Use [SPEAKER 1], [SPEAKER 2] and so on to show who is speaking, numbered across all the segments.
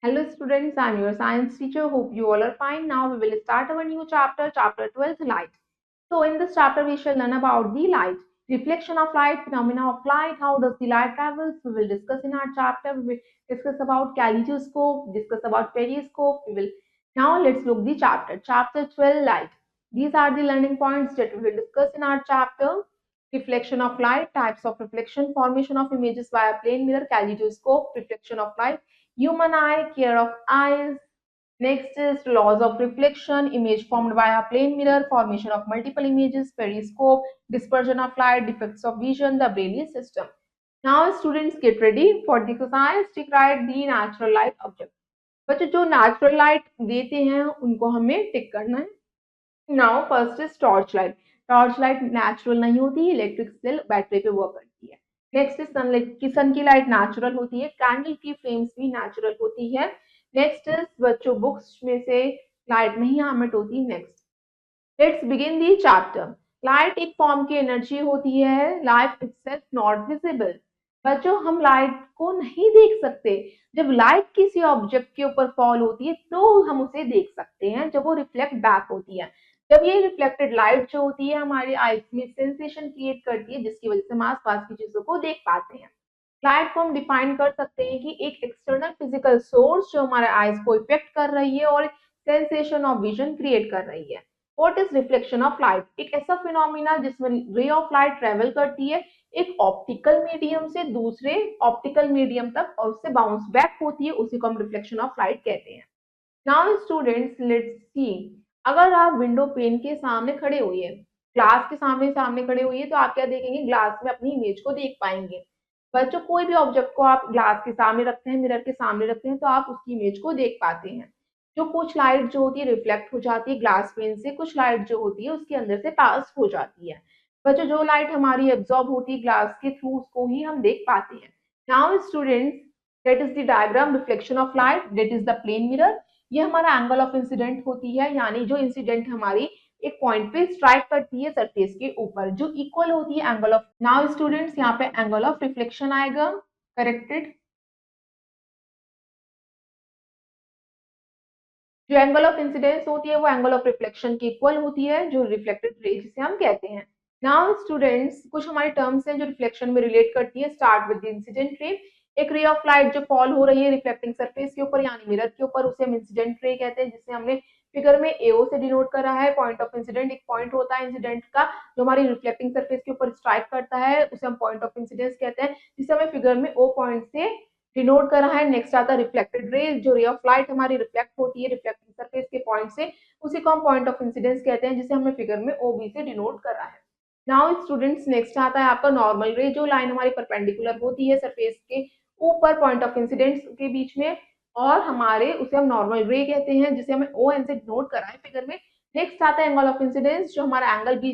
[SPEAKER 1] Hello students, I am your science teacher. Hope you all are fine. Now we will start our new chapter, chapter 12, light. So in this chapter we shall learn about the light, reflection of light, phenomena of light, how does the light travels. We will discuss in our chapter. We will discuss about kaleidoscope, discuss about periscope. We will now let's look the chapter, chapter 12, light. These are the learning points that we will discuss in our chapter. Reflection of light, types of reflection, formation of images via plane mirror, kaleidoscope, reflection of light, human eye, care of eyes. Next is laws of reflection, image formed via plane mirror, formation of multiple images, periscope, dispersion of light, defects of vision, the Brayli system. Now students get ready for the exercise to write the natural light object. बच्चों जो natural light देते हैं उनको हमें टिक करना है. Now first is torch light. Torch light natural नहीं होती, इलेक्ट्रिक सेल बैटरी पे वर्क करती है. नेक्स्ट इज सनलाइट की सन की लाइट नेचुरल होती है, कैंडल की फ्लेम्स भी नेचुरल होती है. नेक्स्ट इज बच्चों बुक्स में से लाइट नहीं एमिट होती. Next let's begin the chapter. Light एक फॉर्म की एनर्जी होती है, लाइफ इटसेल्फ नॉट विजिबल. बच्चों हम लाइट को नहीं देख सकते. जब लाइट किसी ऑब्जेक्ट के ऊपर फॉल होती है तो हम उसे देख सकते हैं, जब वो रिफ्लेक्ट बैक होती है. जब ये रिफ्लेक्टेड लाइट जो होती है हमारे आईज में सेंसेशन क्रिएट करती है, जिसकी वजह से हम आसपास की चीजों को देख पाते हैं. लाइट को हम डिफाइन कर सकते हैं कि एक एक्सटर्नल फिजिकल सोर्स जो हमारे आईज को इफेक्ट कर रही है और सेंसेशन ऑफ विजन क्रिएट कर रही है. What is reflection of light? एक ऐसा फिनोमिना जिसमें रे ऑफ लाइट ट्रेवल करती है एक ऑप्टिकल मीडियम से दूसरे ऑप्टिकल मीडियम तक और उससे बाउंस बैक होती है, उसी को हम रिफ्लेक्शन ऑफ लाइट कहते हैं. नाउ स्टूडेंट्स लेट्स सी. अगर आप विंडो पेन के सामने खड़े हुए हैं, ग्लास के सामने सामने खड़े हुए तो आप क्या देखेंगे? ग्लास में अपनी इमेज को देख पाएंगे. बच्चों कोई भी ऑब्जेक्ट को आप ग्लास के सामने रखते हैं, मिरर के सामने रखते हैं तो आप उसकी इमेज को देख पाते हैं. जो कुछ लाइट जो होती है रिफ्लेक्ट हो जाती है ग्लास पेन से, कुछ लाइट जो होती है उसके अंदर से पास हो जाती है. बच्चों जो लाइट हमारी एब्जॉर्ब होती है ग्लास के थ्रू उसको ही हम देख पाते हैं. Now students that is the diagram reflection of light, that is the plane mirror. ये हमारा एंगल ऑफ इंसिडेंट होती है, यानी जो इंसिडेंट हमारी एक पॉइंट पे स्ट्राइक करती है सरफेस के ऊपर, जो इक्वल होती है एंगल ऑफ. नाउ स्टूडेंट्स यहाँ पे एंगल ऑफ रिफ्लेक्शन आएगा. करेक्टेड. जो एंगल ऑफ इंसिडेंस होती है वो एंगल ऑफ रिफ्लेक्शन की इक्वल होती है, जो रिफ्लेक्टेड रे जिसे हम कहते हैं. नाउ स्टूडेंट्स कुछ हमारी टर्म्स हैं जो रिफ्लेक्शन में रिलेट करती है. Start with the incident ray. एक रे ऑफ लाइट जो फॉल हो रही है रिफ्लेक्टिंग सरफेस के ऊपर यानी मिरर के ऊपर, उसे हम इंसिडेंट रे कहते हैं, जिसे हमने फिगर में एओ से डिनोट करा है. पॉइंट ऑफ इंसिडेंट एक पॉइंट होता है इंसिडेंट का जो हमारी रिफ्लेक्टिंग सरफेस के ऊपर स्ट्राइक करता है, उसे हम पॉइंट ऑफ इंसिडेंस कहते हैं, जिसे हमें फिगर में ओ पॉइंट से डिनोट करा है. नेक्स्ट आता है रिफ्लेक्टेड रे. जो रे ऑफ लाइट हमारी रिफ्लेक्ट होती है रिफ्लेक्टिंग सरफेस के पॉइंट से, उसी को हम पॉइंट ऑफ इंसिडेंस कहते हैं, जिसे हमने फिगर में ओ बी से डिनोट करा है. नाउ स्टूडेंट्स नेक्स्ट आता है आपका नॉर्मल रे. जो लाइन हमारी परपेंडिकुलर होती है सरफेस के ऊपर पॉइंट ऑफ इंसिडेंस के बीच में, और हमारे उसे हम नॉर्मल रे कहते हैं, जिसे हमें ओ एन से डिनोट करा है फिगर में. नेक्स्ट आता है एंगल ऑफ इंसिडेंस. जो हमारा एंगल भी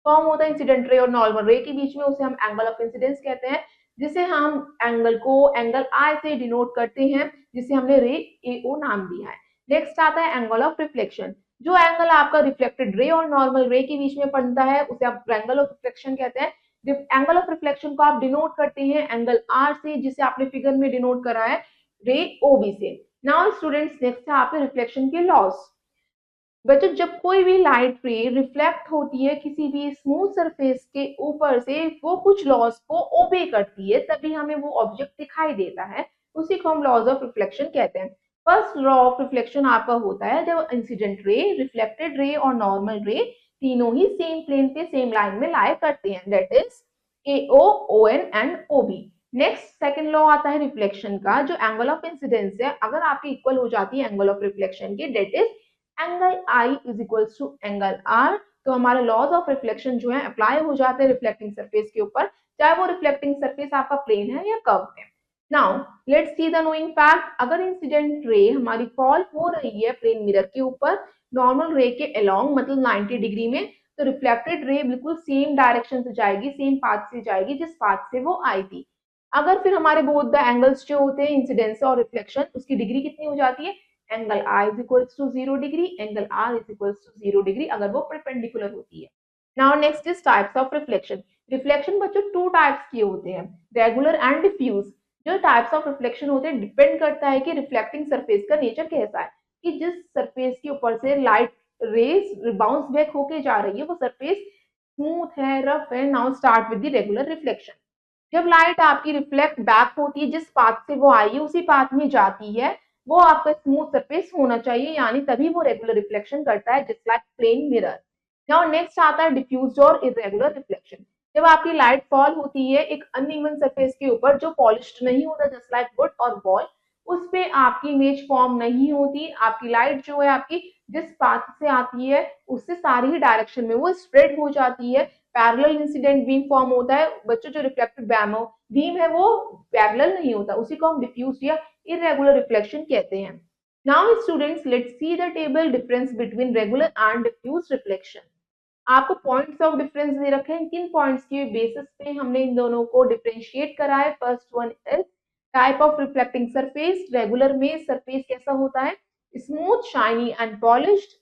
[SPEAKER 1] फॉर्म होता है इंसिडेंट रे और नॉर्मल रे के बीच में, उसे हम एंगल ऑफ इंसिडेंस कहते हैं, जिसे हम एंगल को एंगल आई से डिनोट करते हैं, जिसे हमने रे ए ओ नाम दिया है. नेक्स्ट आता है एंगल ऑफ रिफ्लेक्शन. जो एंगल आपका रिफ्लेक्टेड रे और नॉर्मल रे के बीच में बनता है उसे आप एंगल ऑफ रिफ्लेक्शन कहते हैं. एंगल ऑफ रिफ्लेक्शन को आप डिनोट करते हैं एंगल आर से, जिसे आपने फिगर में डिनोट करा है रे ओ बी से. नाउ स्टूडेंट्स नेक्स्ट है आपके रिफ्लेक्शन के लॉस. बच्चों जब कोई भी लाइट रे रिफ्लेक्ट होती है किसी भी स्मूथ सरफेस के ऊपर से, वो कुछ लॉज को ओबे करती है, तभी हमें वो ऑब्जेक्ट दिखाई देता है. उसी को हम लॉज ऑफ रिफ्लेक्शन कहते हैं. फर्स्ट लॉ ऑफ रिफ्लेक्शन आपका होता है जब इंसिडेंट रे, रिफ्लेक्टेड रे और नॉर्मल रे तीनों ही सेम प्लेन पे सेम लाइन में लाई करते हैं, that is A O O N and O B. Next second law आता है रिफ्लेक्शन का. जो एंगल ऑफ इंसिडेंस है अगर आपकी इक्वल हो जाती है एंगल ऑफ रिफ्लेक्शन के, that is angle i is equals to angle r. तो हमारे लॉज ऑफ रिफ्लेक्शन जो है अप्लाई हो जाते हैं रिफ्लेक्टिंग सरफेस के ऊपर, चाहे वो रिफ्लेक्टिंग सरफेस आपका प्लेन है या कर्व है. Now let's see the knowing fact. अगर इंसिडेंट रे हमारी फॉल हो रही है प्लेन मिरर के ऊपर नॉर्मल रे के अलोंग, मतलब 90 डिग्री में, तो रिफ्लेक्टेड रे बिल्कुल सेम डायरेक्शन से जाएगी, सेम पाथ से जाएगी जिस पाथ से वो आई थी. अगर फिर हमारे बोथ द एंगल्स जो होते हैं इंसिडेंस और रिफ्लेक्शन, उसकी डिग्री कितनी हो जाती है? Angle i is equals to 0 degree, angle r is equals to 0 degree, अगर वो परपेंडिकुलर होती है. Now next is types of reflection. Reflection बच्चों टू टाइप्स के होते हैं, रेगुलर एंड डिफ्यूज. जो टाइप्स ऑफ रिफ्लेक्शन होते हैं डिपेंड करता है कि रिफ्लेक्टिंग सरफेस का नेचर कैसा है, कि जिस सरफेस के ऊपर से लाइट रेज बाउंस बैक होके जा रही है वो सरफेस स्मूथ है, रफ है। Now start with the regular reflection. जब लाइट आपकी रिफ्लेक्ट बैक होती है, जिस पाथ से वो आई है उसी पाथ में जाती है, वो आपका स्मूथ सरफेस होना चाहिए, यानी तभी वो रेगुलर रिफ्लेक्शन करता है, just like plane mirror. Now next आता है डिफ्यूज्ड और इरेगुलर रिफ्लेक्शन। जब आपकी लाइट फॉल होती है एक अनइवन सरफेस के ऊपर जो पॉलिश्ड नहीं होता, जस्ट लाइक वुड और वॉल, उस पे आपकी इमेज फॉर्म नहीं होती। आपकी लाइट जो है आपकी जिस पाथ से आती है उससे सारी ही डायरेक्शन में वो स्प्रेड हो जाती है। पैरेलल इंसिडेंट बीम फॉर्म होता है बच्चों। जो रिफ्लेक्टेड बीम है वो पैरेलल नहीं होता, उसी को हम डिफ्यूज या इरेगुलर रिफ्लेक्शन कहते हैं। Now students let's see the table difference between regular and diffuse reflection. आपको पॉइंट्स ऑफ डिफरेंस दे रखे हैं, किन पॉइंट्स के बेसिस पे हमने इन दोनों को डिफरेंशिएट करा है। First one is type of reflecting surface. Regular में सरफेस कैसा होता है, स्मूथ, शाइनी एंड पॉलिश्ड,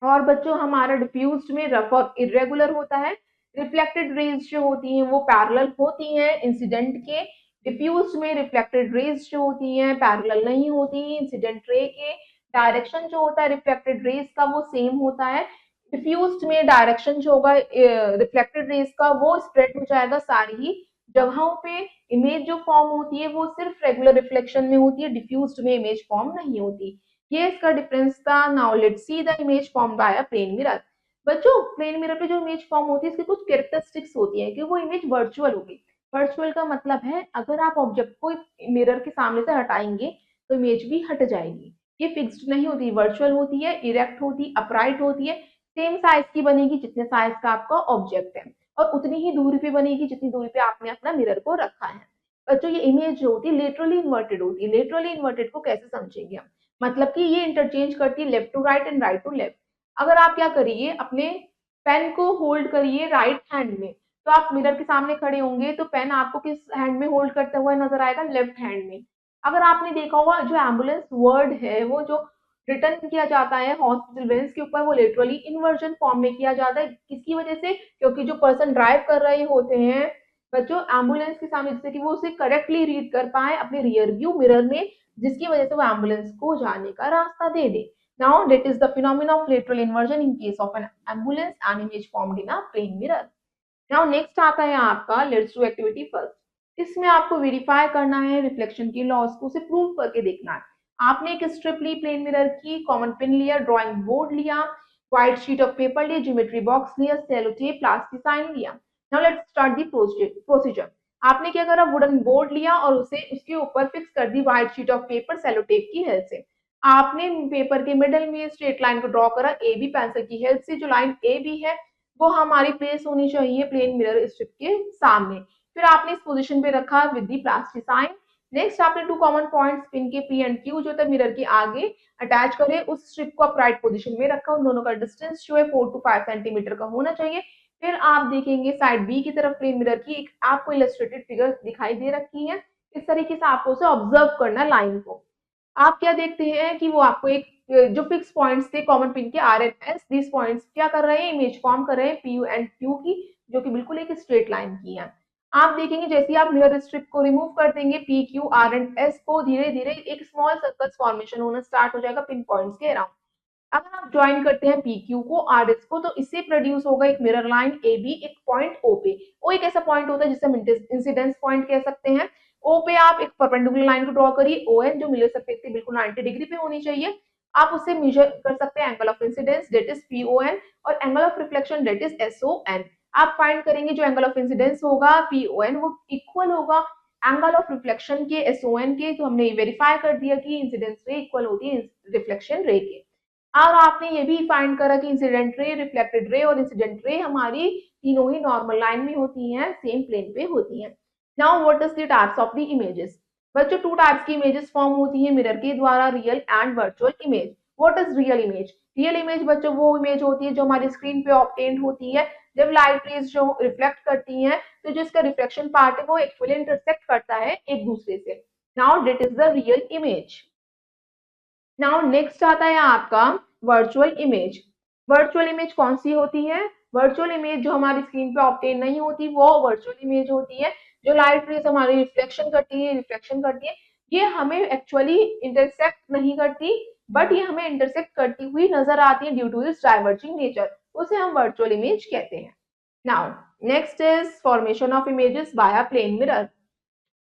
[SPEAKER 1] और बच्चों हमारा डिफ्यूज्ड में रफ और इरेगुलर होता है। रिफ्लेक्टेड रेज जो होती हैं वो पैरेलल होती हैं इंसिडेंट के। डिफ्यूज्ड में रिफ्लेक्टेड रेज जो होती हैं पैरेलल नहीं होती। इंसिडेंट रे के डायरेक्शन जो होता है रिफ्लेक्टेड रेज का वो सेम होता है। डिफ्यूज्ड में डायरेक्शन जो होगा रिफ्लेक्टेड रेज का वो स्प्रेड हो जाएगा सारी ही जगहों पे। इमेज जो फॉर्म होती है वो सिर्फ रेगुलर रिफ्लेक्शन में होती है, डिफ्यूज्ड में इमेज फॉर्म नहीं होती। ये इसका डिफरेंस था। Now let's see the image form by a plane mirror. बच्चों प्लेन मिरर पे जो इमेज फॉर्म होती है इसकी कुछ कैरेक्टरिस्टिक्स होती है कि वो इमेज वर्चुअल होगी। वर्चुअल का मतलब है अगर आप ऑब्जेक्ट को मिरर के सामने से हटाएंगे तो इमेज भी हट जाएगी। ये फिक्स्ड नहीं होती, वर्चुअल होती है, इरेक्ट होती, अपराइट होती है। सेम साइज की बनेगी जितने साइज का आपका ऑब्जेक्ट है, और उतनी ही दूरी पे बनेगी जितनी दूरी पे आपने अपना मिरर को रखा है। बच्चों ये इमेज जो होती है लेटरली इन्वर्टेड होती है। लेटरली इन्वर्टेड को कैसे समझेंगे हम, मतलब कि ये इंटरचेंज करती है left to right and right to left. अगर आप क्या करिए, अपने पेन को होल्ड करिए राइट हैंड में, तो आप मिरर के सामने खड़े होंगे तो पेन आपको किस हैंड में होल्ड करते हुए नजर आएगा, लेफ्ट हैंड में। अगर आपने देखा होगा जो एम्बुलेंस वर्ड है वो जो रिटर्न किया जाता है हॉस्पिटल वेंस के ऊपर वो लिटरली इन्वर्जन फॉर्म में किया जाता है। किसकी वजह से, क्योंकि जो पर्सन ड्राइव कर रहे होते हैं बच्चों एम्बुलेंस के सामने, जिससे कि वो उसे करेक्टली रीड कर पाए अपने रियर व्यू मिरर में, जिसकी वजह से वो एम्बुलेंस को जाने का रास्ता दे दे। Now that is the phenomena of lateral inversion in case of an ambulance and image formed in a plane mirror. Now next आता है आपका लेट्स डू एक्टिविटी फर्स्ट। इसमें आपको वेरीफाई करना है रिफ्लेक्शन की लॉस को, उसे प्रूव करके देखना है। आपने एक स्ट्रिप ली प्लेन मिरर की, कॉमन पिन लिया, ड्राइंग बोर्ड लिया, व्हाइट शीट ऑफ पेपर लिया, ज्योमेट्री बॉक्स लिया, सेलो टेप, प्लास्टिसाइन लिया। Now let's start the procedure. आपने क्या करा, वुडन बोर्ड लिया और उसे उसके ऊपर फिक्स कर दी white sheet of paper cello tape की हेल्प से। आपने पेपर के मिडल में स्ट्रेट लाइन को ड्रॉ करा ए बी पेंसिल की हेल्प से। जो लाइन ए बी है वो हमारी प्लेस होनी चाहिए प्लेन मिरर स्ट्रिप के सामने। फिर आपने इस पोजीशन पे रखा विद दी प्लास्टिसाइन। नेक्स्ट आपने टू कॉमन पॉइंट्स पिन के पी एंड क्यू जो था मिरर के आगे अटैच करे, उस स्ट्रिप को अपराइट पोजीशन में रखा। उन दोनों का डिस्टेंस जो है 4 to 5 सेंटीमीटर का होना चाहिए। फिर आप देखेंगे साइड बी की तरफ प्लेन मिरर की एक आपको इलस्ट्रेटेड फिगर दिखाई दे रखी है। इस तरीके से आपको उसे ऑब्जर्व करना लाइन को। आप क्या देखते हैं कि वो आपको एक जो फिक्स पॉइंट्स थे कॉमन पिन के R and S, this points क्या कर रहे हैं, इमेज फॉर्म कर रहे हैं पी यू एंड क्यू की, जो कि बिल्कुल एक स्ट्रेट लाइन की है। आप देखेंगे जैसे ही आप मिरर स्ट्रिप को रिमूव कर देंगे P Q R and S को, धीरे धीरे एक स्मॉल सर्कल्स फॉर्मेशन होना स्टार्ट हो जाएगा पिन पॉइंट्स के अराउंड। अगर आप ज्वाइन करते हैं पी क्यू को आर एस को तो इससे प्रोड्यूस होगा एक मिरर लाइन ए बी, एक पॉइंट ओ पे। ओ एक ऐसा पॉइंट होता है जिसे हम इंसिडेंस पॉइंट कह सकते हैं। ओ पे आप एक परपेंडिकुलर लाइन को ड्रॉ करिए ओ एन, जो मिरर सरफेस से बिल्कुल 90 डिग्री पे होनी चाहिए। आप उससे मेजर कर सकते हैं angle of incidence that is P O N, और angle of reflection that is S O N. आप फाइंड करेंगे जो एंगल ऑफ इंसिडेंस होगा पी ओ एन वो इक्वल होगा एंगल ऑफ रिफ्लेक्शन के एस ओ एन के। तो हमने वेरीफाई कर दिया कि इंसिडेंस रे इक्वल होती है रिफ्लेक्शन रे के। और आपने ये भी फाइंड करा कि इंसिडेंट रे, रिफ्लेक्टेड रे और इंसिडेंट रे हमारी तीनों ही नॉर्मल लाइन में होती हैं, सेम प्लेन पे होती हैं। Now what is the types of the images. बच्चों टू टाइप्स की इमेजेस फॉर्म होती है मिरर के द्वारा, real and virtual image. What is real image. Real image बच्चों वो इमेज होती है जो हमारी स्क्रीन पे ऑब्टेन्ड होती है जब लाइट रेज जो रिफ्लेक्ट करती हैं, तो जो इसका रिफ्लेक्शन पार्ट है वो एक्चुअली इंटरसेक्ट करता है एक दूसरे से। Now that is the real image. Now next आता है आपका वर्चुअल इमेज। वर्चुअल इमेज कौन सी होती है, वर्चुअल इमेज जो हमारी स्क्रीन पे ऑब्टेन नहीं होती वो वर्चुअल इमेज होती है। जो लाइट रेज हमारी रिफ्लेक्शन करती है, ये हमें एक्चुअली इंटरसेक्ट नहीं करती, बट ये हमें इंटरसेक्ट करती हुई नजर आती है due to its diverging nature, उसे हम वर्चुअल इमेज कहते हैं। Now next is formation of images by plane mirror.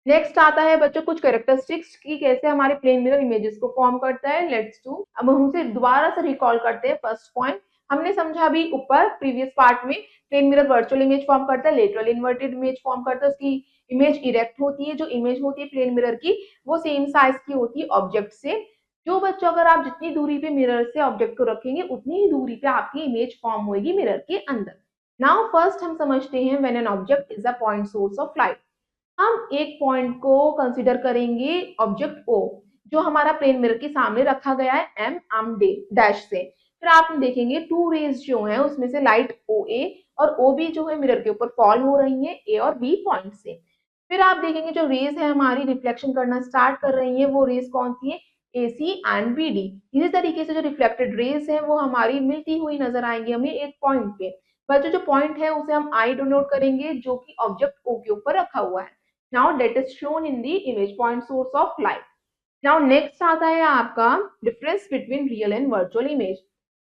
[SPEAKER 1] Next आता है बच्चों कुछ कैरेक्टरिस्टिक्स की कैसे हमारे प्लेन मिरर इमेजेस को फॉर्म करता है। लेट्स डू, अब हम उसे दोबारा से रिकॉल करते हैं। फर्स्ट पॉइंट हमने समझा भी ऊपर प्रीवियस पार्ट में, plane mirror virtual image form करता है, लेटरल इन्वर्टेड इमेज फॉर्म करता है, उसकी इमेज इरेक्ट होती है, जो इमेज होती है प्लेन मिरर की वो सेम साइज की होती है ऑब्जेक्ट से। जो बच्चों अगर आप जितनी दूरी पे मिरर से ऑब्जेक्ट को रखेंगे उतनी ही दूरी पे आपकी इमेज फॉर्म होगी मिरर के अंदर। नाउ फर्स्ट हम समझते हैं when an object is a point source of light. हम एक पॉइंट को कंसीडर करेंगे ऑब्जेक्ट ओ, जो हमारा प्लेन मिरर के सामने रखा गया है एम एम डे डैश से। फिर आप देखेंगे टू रेज जो है उसमें से लाइट ओ ए और ओ बी जो है मिरर के ऊपर फॉल हो रही है ए और बी पॉइंट से। फिर आप देखेंगे जो रेज है हमारी रिफ्लेक्शन करना स्टार्ट कर रही है, वो रेज कौन सी है, ए सी एंड बी डी। इसी तरीके से जो रिफ्लेक्टेड रेज है वो हमारी मिलती हुई नजर आएंगी हमें एक पॉइंट पे। बच्चों जो पॉइंट है उसे हम आई डिनोट करेंगे जो कि ऑब्जेक्ट ओ के ऊपर रखा हुआ है। Now that is shown in the image point source of light. Now next आता है आपका difference between real and virtual image.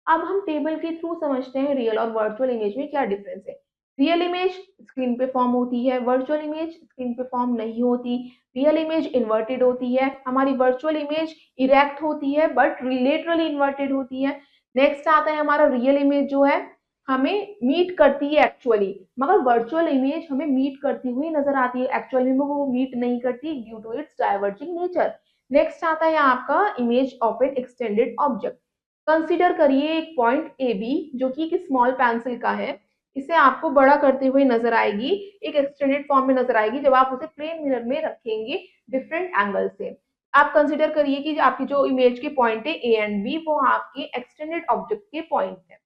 [SPEAKER 1] अब हम टेबल के थ्रू समझते हैं रियल और वर्चुअल इमेज में क्या डिफरेंस है। रियल इमेज स्क्रीन पे फॉर्म होती है, वर्चुअल इमेज स्क्रीन पे फॉर्म नहीं होती। रियल इमेज इन्वर्टेड होती है, हमारी वर्चुअल इमेज इरेक्ट होती है बट रिलेटरली इन्वर्टेड होती है। नेक्स्ट आता है हमारा रियल इमेज जो है हमें मीट करती है एक्चुअली, मगर वर्चुअल इमेज हमें मीट करती हुई नजर आती है, एक्चुअली में वो मीट नहीं करती due to its diverging nature. Next आता है आपका image of an extended object. Consider करिए एक पॉइंट ए बी जो कि एक स्मॉल पेंसिल का है, इसे आपको बड़ा करते हुए नजर आएगी, एक एक्सटेंडेड फॉर्म में नजर आएगी जब आप उसे प्लेन मिरर में रखेंगे डिफरेंट एंगल से। आप कंसीडर करिए कि आपकी जो इमेज के पॉइंट है ए एंड बी वो आपके एक्सटेंडेड ऑब्जेक्ट के पॉइंट है।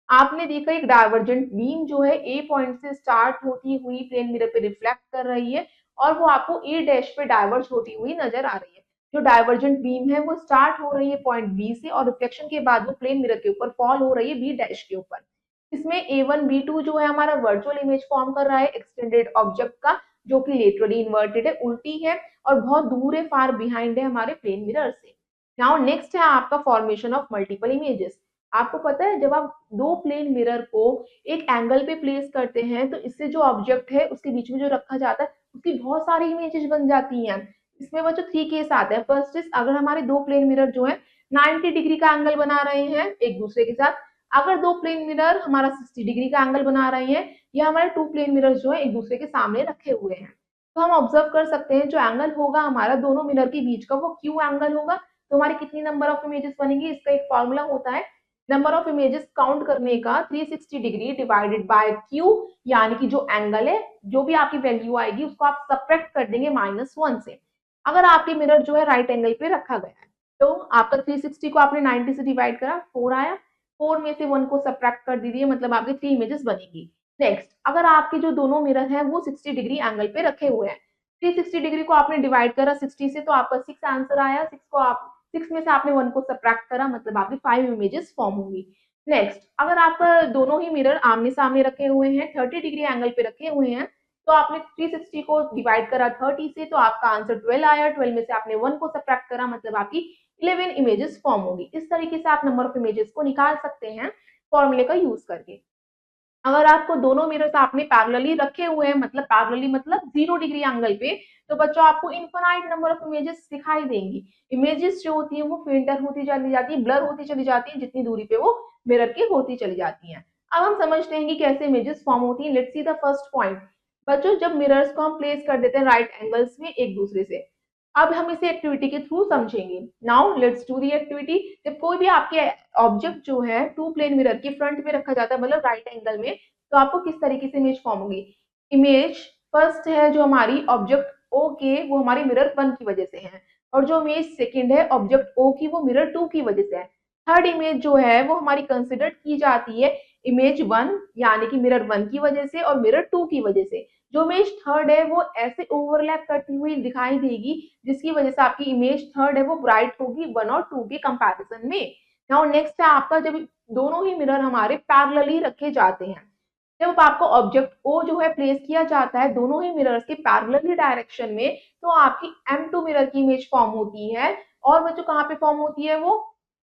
[SPEAKER 1] आपने देखा एक डाइवर्जेंट बीम जो है ए पॉइंट से स्टार्ट होती हुई प्लेन मिरर पे रिफ्लेक्ट कर रही है और वो आपको ए डैश पे डाइवर्ज होती हुई नजर आ रही है। जो डाइवर्जेंट बीम है वो स्टार्ट हो रही है पॉइंट बी से और रिफ्लेक्शन के बाद वो प्लेन मिरर के ऊपर फॉल हो रही है बी डैश के ऊपर। इसमें A1 B2 जो है हमारा वर्चुअल इमेज फॉर्म कर रहा है एक्सटेंडेड ऑब्जेक्ट का, जो कि लेटरली इन्वर्टेड है, उल्टी है और बहुत दूर है, फार बिहाइंड है हमारे प्लेन मिरर से। नाउ नेक्स्ट है आपका फॉर्मेशन ऑफ मल्टीपल इमेजेस। आपको पता है जब आप दो प्लेन मिरर को एक एंगल पे प्लेस करते हैं तो इससे जो ऑब्जेक्ट है उसके बीच में जो रखा जाता है उसकी बहुत सारी इमेजेस बन जाती हैं। इसमें बच्चों थ्री केस आते हैं। फर्स्ट इज अगर हमारे दो प्लेन मिरर जो है 90 डिग्री का एंगल बना रहे हैं एक दूसरे के साथ, अगर दो प्लेन मिरर हमारा 60 डिग्री का एंगल बना रहे हैं, या हमारे टू प्लेन मिरर जो है एक दूसरे के सामने रखे हुए हैं, तो हम ऑब्जर्व कर सकते हैं जो एंगल होगा हमारा दोनों मिरर के बीच का वो क्यू एंगल होगा। तो हमारी कितनी नंबर ऑफ इमेजेस बनेंगी, इसका एक फॉर्मूला होता है नंबर ऑफ इमेजेस काउंट करने का 360 डिग्री डिवाइडेड बाय क्यू, यानी कि जो एंगल है जो भी आपकी वैल्यू आएगी उसको आप सब्ट्रैक्ट कर देंगे -1 से। अगर आपके मिरर जो है राइट एंगल पे रखा गया है तो आपका 360 को आपने 90 से डिवाइड करा, 4 आया, 4 में से 1 को सब्ट्रैक्ट कर दीजिए, मतलब आपके 3 इमेजेस बनेगी। नेक्स्ट अगर आपके जो दोनों मिरर हैं वो 60 डिग्री एंगल पे रखे हुए हैं, 360 डिग्री को आपने डिवाइड करा 60 से तो आपका 6 आंसर आया, 6 को आप 6 में से आपने 1 को सब्ट्रैक्ट करा, मतलब आपकी 5 इमेजेस फॉर्म होंगी। नेक्स्ट अगर आपका दोनों ही मिरर आमने सामने रखे हुए हैं 30 डिग्री एंगल पे रखे हुए हैं, तो आपने 360 को डिवाइड करा 30 से तो आपका आंसर 12 आया, 12 में से आपने 1 को सब्ट्रैक्ट करा, मतलब आपकी 11 इमेजेस फॉर्म होगी। इस तरीके से आप नंबर ऑफ इमेजेस को निकाल सकते हैं फॉर्मूले का यूज करके। अगर आपको दोनों मिरर्स आपने पैरेलली रखे हुए हैं, मतलब पैरेलली मतलब 0 डिग्री एंगल पे, तो बच्चों आपको इनफाइनाइट नंबर ऑफ इमेजेस दिखाई देंगी। इमेजेस जो होती है वो फिल्टर होती चली जाती है, ब्लर होती चली जाती है जितनी दूरी पे वो मिरर की होती चली जाती हैं। अब हम समझते हैं कि कैसे इमेजेस फॉर्म होती हैं। Let's see the first point. बच्चों जब मिरर्स को हम प्लेस कर देते हैं राइट एंगल्स में एक दूसरे से, अब हम इसे एक्टिविटी के थ्रू समझेंगे। Now let's do the activity. जब कोई भी आपके ऑब्जेक्ट जो है टू प्लेन मिरर के फ्रंट में रखा जाता है, मतलब राइट एंगल में, तो आपको किस तरीके से इमेज फॉर्म होगी। इमेज फर्स्ट है जो हमारी ऑब्जेक्ट ओ के, वो हमारी मिरर 1 की वजह से है, और जो इमेज सेकंड है ऑब्जेक्ट ओ की, वो मिरर 2 की वजह से है। थर्ड इमेज जो है वो हमारी कंसिडर की जाती है इमेज 1, यानी कि मिरर 1 की वजह से और मिरर 2 की वजह से। जो इमेज थर्ड है वो ऐसे ओवरलैप करती हुई दिखाई देगी जिसकी वजह से आपकी इमेज थर्ड है वो ब्राइट होगी 1 और 2 के कंपैरिजन में। नाउ नेक्स्ट है आपका जब दोनों ही मिरर हमारे पैरेलली रखे जाते हैं, जब आपको ऑब्जेक्ट ओ जो है प्लेस किया जाता है दोनों ही मिरर्स के पैरेलली डायरेक्शन में, तो आपकी M2 मिरर की इमेज फॉर्म होती है। और बच्चों कहाँ पे फॉर्म होती है वो?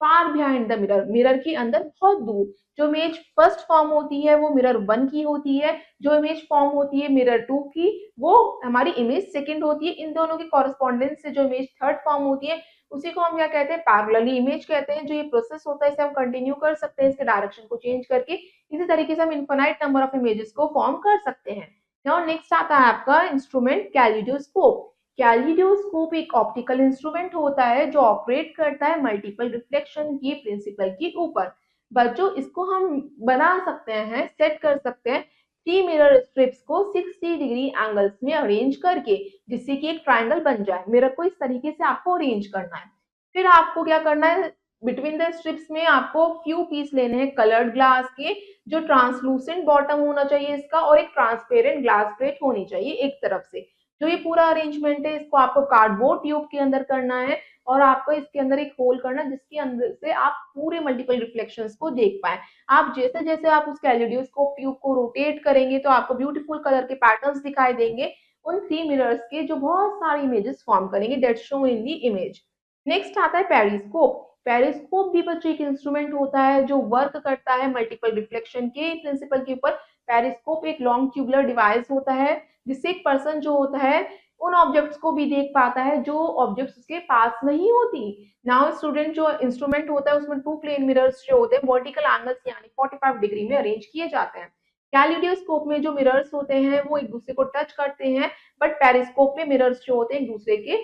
[SPEAKER 1] Far behind the mirror, mirror के अंदर बहुत दूर। जो इमेज फर्स्ट फॉर्म होती है वो मिरर 1 की होती है, जो इमेज फॉर्म होती है मिरर 2 की वो हमारी इमेज सेकंड होती है। इन दोनों के कॉरेस्पॉन्डेंस से जो इमेज थर्ड फॉर्म होती है उसी को हम क्या कहते हैं? पैरेलली इमेज कहते हैं। जो ये प्रोसेस होता है इसे हम कंटिन्यू कर सकते हैं इसके डायरेक्शन को चेंज करके। इसी तरीके से हम इनफाइनाइट नंबर ऑफ इमेजेस को फॉर्म कर सकते हैं। नाउ नेक्स्ट आता है आपका इंस्ट्रूमेंट कैलिडोस्कोप। कैलिडोस्कोप एक ऑप्टिकल इंस्ट्रूमेंट होता है जो ऑपरेट करता है मल्टीपल रिफ्लेक्शन की प्रिंसिपल के ऊपर। बच्चों इसको हम बना सकते हैं, सेट कर सकते हैं 3 मिरर स्ट्रिप्स को 60 डिग्री एंगल्स में अरेंज करके, जिससे कि एक ट्रायंगल बन जाए। मिरर को इस तरीके से आपको अरेंज करना है। फिर आपको क्या करना है? बिटवीन द स्ट्रिप्स में आपको फ्यू पीस लेने हैं कलर्ड ग्लास के, जो ट्रांसलूसेंट बॉटम होना चाहिए इसका और एक ट्रांसपेरेंट ग्लास प्लेट होनी चाहिए एक तरफ से। जो ये पूरा अरेंजमेंट है इसको आपको कार्डबोर्ड ट्यूब के अंदर करना है और आपको इसके अंदर एक होल करना है जिसके अंदर से आप पूरे मल्टीपल रिफ्लेक्शंस को देख पाए। आप जैसे जैसे आप उस कैलिडोस्कोप ट्यूब को रोटेट करेंगे तो आपको ब्यूटीफुल कलर के पैटर्न्स दिखाई देंगे उन 3 मिरर्स के, जो बहुत सारी इमेजेस फॉर्म करेंगे that show in the image. Next आता है पेरिस्कोप। पेरिस्कोप भी बच्चों एक इंस्ट्रूमेंट होता है जो वर्क करता है मल्टीपल रिफ्लेक्शन के प्रिंसिपल के ऊपर। पेरिस्कोप एक लॉन्ग ट्यूबुलर डिवाइस होता है जिससे एक पर्सन जो होता है उन ऑब्जेक्ट्स को भी देख पाता है जो ऑब्जेक्ट्स उसके पास नहीं होती। नाउ स्टूडेंट, जो इंस्ट्रूमेंट होता है उसमें 2 प्लेन मिरर्स जो होते हैं वर्टिकल एंगल्स यानी 45 डिग्री में अरेंज किए जाते हैं। कैलिडोस्कोप में जो मिरर्स होते हैं वो एक दूसरे को टच करते हैं, बट पेरिस्कोप में मिरर्स जो होते हैं एक दूसरे के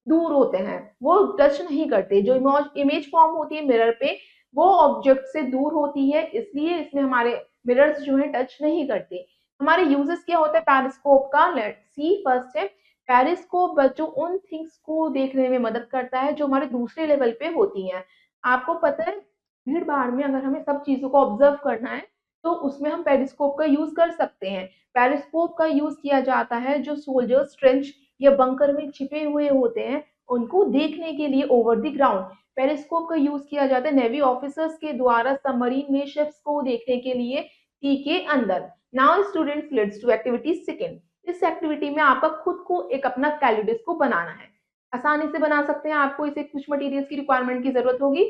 [SPEAKER 1] दूर होते हैं, वो टच नहीं करते। जो इमेज फॉर्म होती है मिरर पे वो ऑब्जेक्ट से दूर होती है, इसलिए इसमें हमारे मिरर्स जो है टच नहीं करते। हमारे यूजेस क्या होता है पेरिस्कोप का? Let's see. फर्स्ट है पेरिस्कोप बच्चों उन थिंग्स को देखने में मदद करता है जो हमारे दूसरे लेवल पे होती हैं। आपको पता है भीड़ भाड़ में अगर हमें सब चीजों को ऑब्जर्व करना है तो उसमें हम पेरिस्कोप का यूज कर सकते हैं। पेरिस्कोप का यूज किया जाता है जो सोल्जर्स ट्रेंच या बंकर में छिपे हुए होते हैं उनको देखने के लिए ओवर द ग्राउंड। पेरिस्कोप का यूज किया जाता है नेवी ऑफिसर्स के द्वारा सबमरीन में शिप्स को देखने के लिए सी के अंदर। Now students let's do activity second. इस एक्टिविटी में आपका खुद को एक अपना कैलिडोस्कोप बनाना है। आसानी से बना सकते हैं। आपको इसे कुछ मटेरियल्स की रिक्वायरमेंट की जरूरत होगी।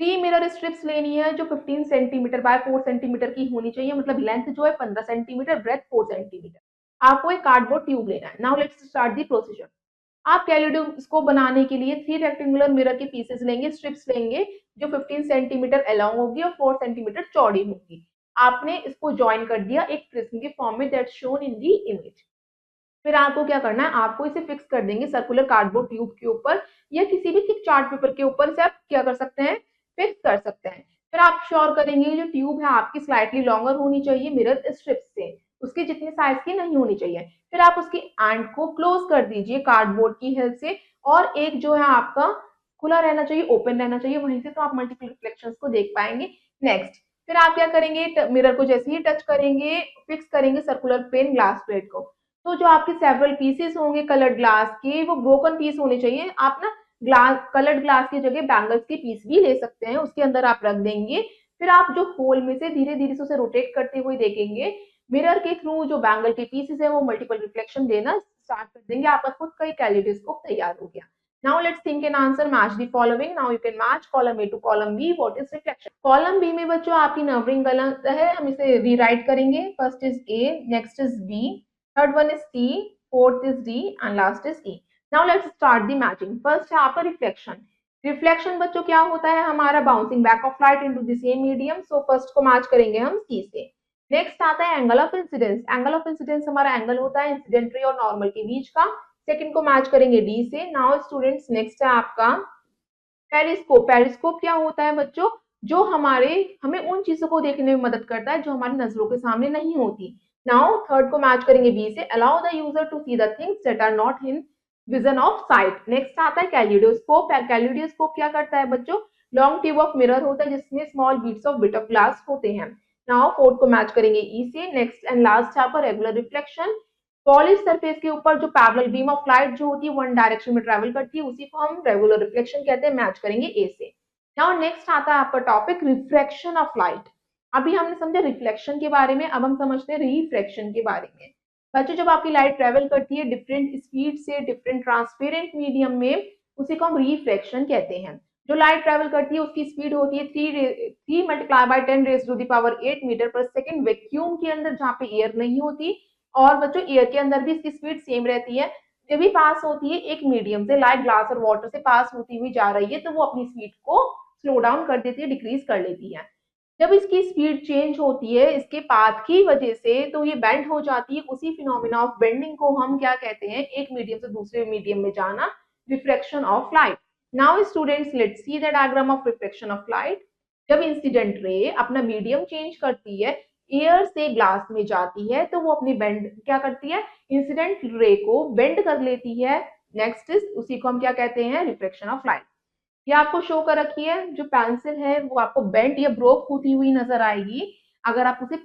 [SPEAKER 1] 3 मिरर स्ट्रिप्स लेनी है जो 15 सेंटीमीटर बाय 4 सेंटीमीटर की होनी चाहिए, मतलब लेंथ जो है 15 सेंटीमीटर, ब्रेथ 4 सेंटीमीटर। आपको एक कार्डबोर्ड ट्यूब लेना है। Now let's start the procedure. आप कैलिडोस्कोप बनाने के लिए 3 रेक्टेंगुलर मिरर के पीसेस लेंगे, स्ट्रिप्स लेंगे जो 15 सेंटीमीटर अलोंग होगी और 4 सेंटीमीटर चौड़ी होगी। आपने इसको ज्वाइन कर दिया एक प्रिज्म के फॉर्म में that shown in the image. फिर आपको क्या करना है? आपको इसे फिक्स कर देंगे सर्कुलर कार्डबोर्ड ट्यूब के ऊपर या किसी भी थिक चार्ट पेपर के ऊपर से आप क्या कर सकते हैं? फिक्स कर सकते हैं। फिर आप श्योर करेंगे जो ट्यूब है आपकी स्लाइटली लॉन्गर होनी चाहिए मिरर स्ट्रिप से, उसकी जितनी साइज की नहीं होनी चाहिए। फिर आप उसकी एंड को क्लोज कर दीजिए कार्डबोर्ड की हेल्प से और एक जो है आपका खुला रहना चाहिए, ओपन रहना चाहिए, वहीं से तो आप मल्टीपल रिफ्लेक्शंस को देख पाएंगे। नेक्स्ट, फिर आप क्या करेंगे? मिरर को जैसे ही टच करेंगे फिक्स करेंगे सर्कुलर प्लेन ग्लास प्लेट को। तो जो आपके सेवरल पीसेस होंगे कलर्ड ग्लास के वो ब्रोकन पीस होने चाहिए। आप ना ग्लास कलर्ड ग्लास की जगह बैंगल्स के पीस भी ले सकते हैं, उसके अंदर आप रख देंगे। फिर आप जो होल में से धीरे धीरे से उसे रोटेट करते हुए देखेंगे मिरर के थ्रू जो बैंगल के पीसेस है वो मल्टीपल रिफ्लेक्शन देना स्टार्ट कर देंगे। आपका खुद का एक कैलिडोस्कोप तैयार हो गया। Now let's think and answer, match the following. Now you can match column A to column B. What is reflection? Column B में बच्चों आपकी नंबरिंग गलत है, हम इसे रीराइट करेंगे। First is A, next is B, third one is C, fourth is D and last is E. Now let's start the matching. First है आपका रिफ्लेक्शन। रिफ्लेक्शन बच्चों क्या होता है? हमारा bouncing back of light into the same medium. So first को match करेंगे हम C से। नेक्स्ट आता है angle of incidence. Angle of incidence हमारा एंगल होता है इंसिडेंट रे और नॉर्मल के बीच का। सेकंड को मैच करेंगे D से। नाउ स्टूडेंट्स नेक्स्ट है आपका पेरिस्कोप। पेरिस्कोप क्या होता है बच्चों? जो हमें उन चीजों को देखने में मदद करता है जो हमारी नजरों के सामने नहीं होती। नाउ थर्ड को मैच करेंगे बी से। Allow the user to see the things that are not in vision of sight. Next आता है कैलिडोस्कोप। कैलिडोस्कोप क्या करता है बच्चों? लॉन्ग ट्यूब ऑफ मिरर होता है जिसमें स्मॉल बिट ऑफ ग्लास होते हैं। नाउ फोर्थ को मैच करेंगे ई से। नेक्स्ट एंड लास्ट यहाँ पर रेगुलर रिफ्लेक्शन। पॉलिश सरफेस के ऊपर जो पैरेलल बीम ऑफ लाइट जो होती है वन डायरेक्शन में ट्रेवल करती है उसी को हम रेगुलर रिफ्लेक्शन कहते हैं। मैच करेंगे ए से। नाउ नेक्स्ट आता है आपका टॉपिक रिफ्रैक्शन ऑफ लाइट। अभी हमने समझा रिफ्लेक्शन के बारे में, अब हम समझते हैं रिफ्रैक्शन के बारे में। बच्चों, जब आपकी लाइट ट्रेवल करती है डिफरेंट स्पीड से डिफरेंट ट्रांसपेरेंट मीडियम में, उसी को हम रिफ्रैक्शन कहते हैं। जो लाइट ट्रेवल करती है उसकी स्पीड होती है 3 × 10⁸ मीटर पर सेकेंड वैक्यूम के अंदर, जहाँ पे एयर नहीं होती। और बच्चों एयर के अंदर भी इसकी स्पीड सेम रहती है। जब भी पास होती है एक मीडियम से, लाइट ग्लास और वाटर से पास होती हुई जा रही है, तो वो अपनी स्पीड को स्लो डाउन कर देती है, डिक्रीज कर लेती है। जब इसकी स्पीड चेंज होती है इसके पाथ की वजह से, तो ये बेंड हो जाती है। उसी फिनोमिना ऑफ बेंडिंग को हम क्या कहते हैं, एक मीडियम से दूसरे मीडियम में जाना, refraction of light. Now students, let's see the diagram of refraction of light. जब इंसिडेंट रे अपना मीडियम चेंज करती है, एयर से ग्लास में जाती है, तो वो अपनी बेंड क्या करती है, इंसिडेंट रे को बेंड कर लेती है। नेक्स्ट इज, उसी को हम क्या कहते हैं, रिफ्रैक्शन ऑफ लाइट। ये आपको शो कर रखी है, जो पेंसिल है वो आपको बेंट या ब्रोक होती हुई नजर आएगी अगर आप उसे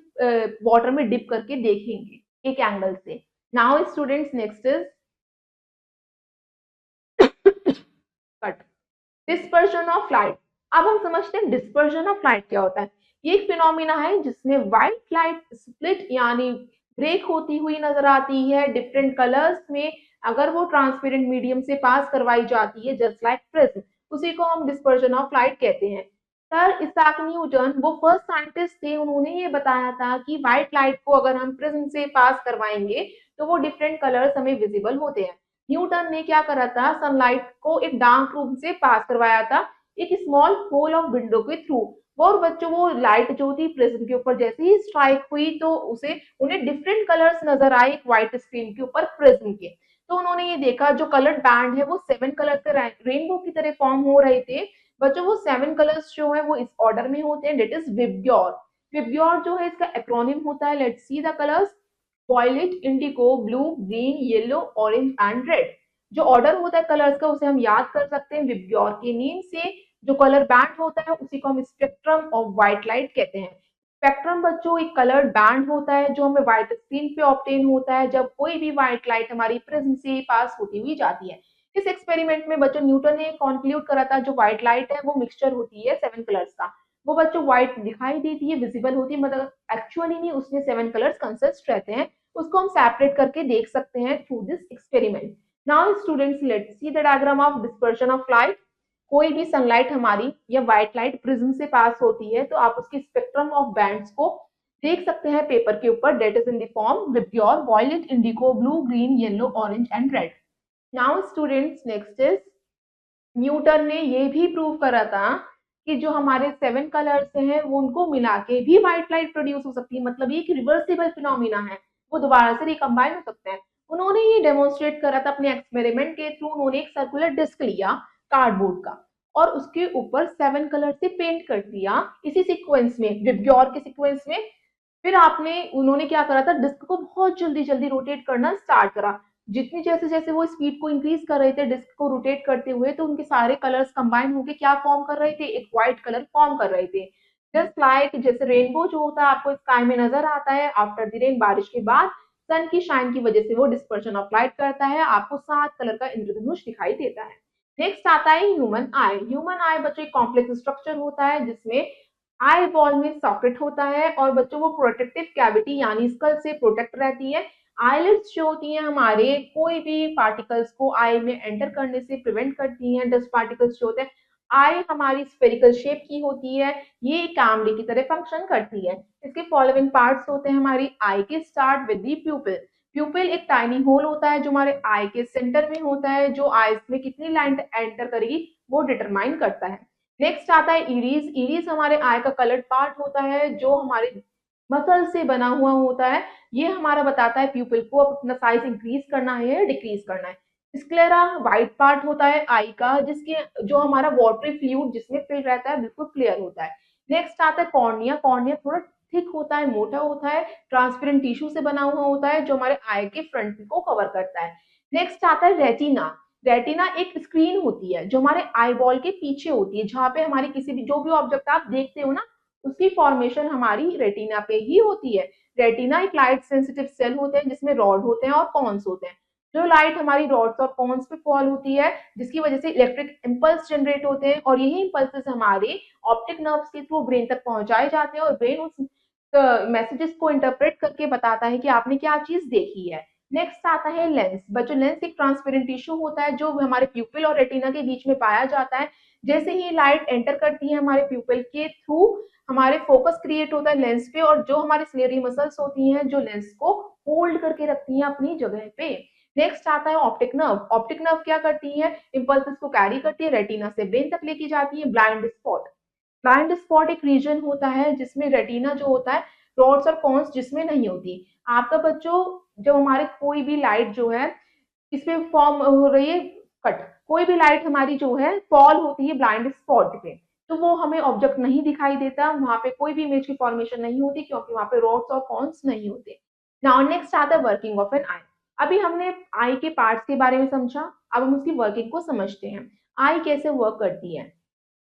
[SPEAKER 1] वाटर में डिप करके देखेंगे एक एंगल से। Now students, next is cut, dispersion of light. अब हम समझते हैं डिस्पर्शन ऑफ लाइट क्या होता है। ये एक फिनोमिना है जिसमें व्हाइट लाइट स्प्लिट यानी ब्रेक होती हुई नजर आती है डिफरेंट कलर्स में, अगर वो ट्रांसपेरेंट मीडियम से पास करवाई जाती है, जस्ट लाइक प्रिज्म। उसी को हम डिस्पर्शन ऑफ लाइट कहते हैं। सर इसाक न्यूटन वो फर्स्ट साइंटिस्ट थे, उन्होंने ये बताया था कि व्हाइट लाइट को अगर हम प्रिज्म से पास करवाएंगे तो वो डिफरेंट कलर्स हमें विजिबल होते हैं। न्यूटन ने क्या करा था, सनलाइट को एक डार्क रूम से पास करवाया था एक स्मॉल होल ऑफ विंडो के थ्रू। और बच्चों वो लाइट जो थी प्रिज्म के ऊपर जैसे ही स्ट्राइक हुई तो उसे उन्हें डिफरेंट कलर्स नजर आए एक व्हाइट स्क्रीन के ऊपर प्रिज्म के। तो उन्होंने ये देखा जो कलर्ड बैंड है वो 7 कलर के रेनबो की तरह फॉर्म हो रहे थे। बच्चों वो 7 कलर्स जो है वो इस ऑर्डर में होते हैं, डेट इज विबग्योर। विबग्योर जो है इसका एक्रोनिम होता है, let's see the colours, violet, indigo, blue, green, yellow, orange and red. जो ऑर्डर होता है कलर्स का उसे हम याद कर सकते हैं विबग्योर के नेम से। जो कलर बैंड होता है उसी को हम स्पेक्ट्रम ऑफ व्हाइट लाइट कहते हैं। स्पेक्ट्रम बच्चों एक कलर्ड बैंड होता है जो हमें व्हाइट स्क्रीन पे ऑब्टेन होता है जब कोई भी व्हाइट लाइट हमारी प्रिज्म से पास होती हुई जाती है। इस एक्सपेरिमेंट में बच्चों न्यूटन ने कंक्लूड करा था जो व्हाइट लाइट है वो मिक्सचर होती है 7 कलर्स का। वो बच्चों व्हाइट दिखाई देती है, विजिबल होती है, मतलब एक्चुअली में उसमें 7 कलर्स कंसिस्ट रहते हैं। उसको हम सेपरेट करके देख सकते हैं through this experiment. Now students, let's see the diagram of dispersion of light. कोई भी सनलाइट हमारी या व्हाइट लाइट प्रिज्म से पास होती है तो आप उसकी स्पेक्ट्रम ऑफ बैंड्स को देख सकते हैं पेपर के ऊपर, that is in the form VIBGYOR, violet, indigo, blue, green, yellow, orange and red. Now students, next is, Newton ने ये भी प्रूव करा था कि जो हमारे 7 कलर्स हैं वो उनको मिला के भी व्हाइट लाइट प्रोड्यूस हो सकती है, मतलब ये एक रिवर्सिबल फिनोमिना है, वो दोबारा से रिकम्बाइन हो सकते हैं। उन्होंने ये डेमोन्स्ट्रेट करा था अपने एक्सपेरिमेंट के थ्रू। उन्होंने एक सर्कुलर डिस्क लिया कार्डबोर्ड का और उसके ऊपर 7 कलर से पेंट कर दिया इसी सीक्वेंस में, विबग्योर के सीक्वेंस में। फिर उन्होंने क्या करा था, डिस्क को बहुत जल्दी जल्दी रोटेट करना स्टार्ट करा। जितनी जैसे जैसे वो स्पीड को इंक्रीज कर रहे थे डिस्क को रोटेट करते हुए, तो उनके सारे कलर्स कंबाइन होकर क्या फॉर्म कर रहे थे, एक व्हाइट कलर फॉर्म कर रहे थे। जस्ट लाइक जैसे रेनबो जो होता है आपको स्काई में नजर आता है आफ्टर द रेन, बारिश के बाद सन की शाइन की वजह से वो डिस्पर्शन ऑफ लाइट करता है, आपको 7 कलर का इंद्रधनुष दिखाई देता है। नेक्स्ट आता है ह्यूमन आई। ह्यूमन आई बच्चों एक कॉम्प्लेक्स स्ट्रक्चर होता है जिसमें आई बॉल में सॉकेट होता है और बच्चों वो प्रोटेक्टिव कैविटी यानी स्कल से प्रोटेक्ट रहती है। आईलिड्स जो होती हैं हमारे कोई भी पार्टिकल्स को आई में एंटर करने से प्रिवेंट करती हैं। डस्ट पार्टिकल्स जो होते हैं, आई हमारी स्फेरिकल शेप की होती है, ये कैमरे की तरह फंक्शन करती है। इसके फॉलोइंग पार्ट्स होते हैं हमारी आई के, स्टार्ट विद दी प्यूपिल। प्यूपिल एक टाइनी होल होता है जो हमारे आई के सेंटर में होता है, जो आईज में कितनी लाइट एंटर करेगी वो डिटरमाइन करता है। नेक्स्ट आता है इरीज। इरीज हमारे आई का कलर्ड पार्ट होता है जो हमारे मसल से बना हुआ होता है। ये हमारा बताता है प्यूपिल को अपना साइज इंक्रीज करना है या डिक्रीज करना है। स्क्लेरा व्हाइट पार्ट होता है आई का, जिसके जो हमारा वाटरी फ्लूइड जिसमें फिल रहता है बिल्कुल क्लियर होता है। नेक्स्ट आता है कॉर्निया। कॉर्निया थोड़ा थिक होता है, मोटा होता है, ट्रांसपेरेंट टिश्यू से बना हुआ होता है जो हमारे आई के फ्रंट को कवर करता है। नेक्स्ट आता है रेटिना। रेटिना एक स्क्रीन होती है जो हमारे आई बॉल के पीछे होती है, जहां पे हमारी किसी भी जो भी ऑब्जेक्ट आप देखते हो ना उसकी फॉर्मेशन हमारी रेटिना पे ही होती है। रेटिना एक लाइट सेंसिटिव सेल होते हैं जिसमें रॉड होते हैं और कॉन्स होते हैं। जो लाइट हमारी रॉड्स और कोन्स पे फॉल होती है, जिसकी वजह से इलेक्ट्रिक इम्पल्स जनरेट होते हैं और यही इम्पल्सेस हमारे ऑप्टिक नर्व्स के थ्रू ब्रेन तक पहुंचाए जाते हैं और ब्रेन उस मैसेजेस को इंटरप्रेट करके बताता है कि आपने क्या चीज देखी है। नेक्स्ट आता है लेंस। बच्चों, लेंस एक ट्रांसपेरेंट टिश्यू होता है जो हमारे प्यूपिल और रेटिना के बीच में पाया जाता है। जैसे ही लाइट एंटर करती है हमारे प्यूपिल के थ्रू, हमारे फोकस क्रिएट होता है लेंस पे और जो हमारी सिलेरी मसल्स होती हैं जो लेंस को होल्ड करके रखती हैं अपनी जगह पे। नेक्स्ट आता है ऑप्टिक नर्व। ऑप्टिक नर्व क्या करती है, इम्पल्सेस को कैरी करती है, रेटिना से ब्रेन तक लेके जाती है। Blind spot. ब्लाइंड स्पॉट एक रीजन होता है जिसमें रेटिना जो होता है रॉड्स और कॉन्स जिसमें नहीं होती। आपका बच्चों, जब हमारे कोई भी लाइट जो है इसमें फॉर्म हो रही है कट, कोई भी लाइट हमारी जो है फॉल होती है ब्लाइंड स्पॉट पे, तो वो हमें ऑब्जेक्ट नहीं दिखाई देता, वहां पे कोई भी इमेज की फॉर्मेशन नहीं होती क्योंकि वहां पे रॉड्स और कॉन्स नहीं होते। नाउ नेक्स्ट आता है वर्किंग ऑफ एन आई। अभी हमने आई के पार्ट्स के बारे में समझा, अब हम उसकी वर्किंग को समझते हैं। आई कैसे वर्क करती है।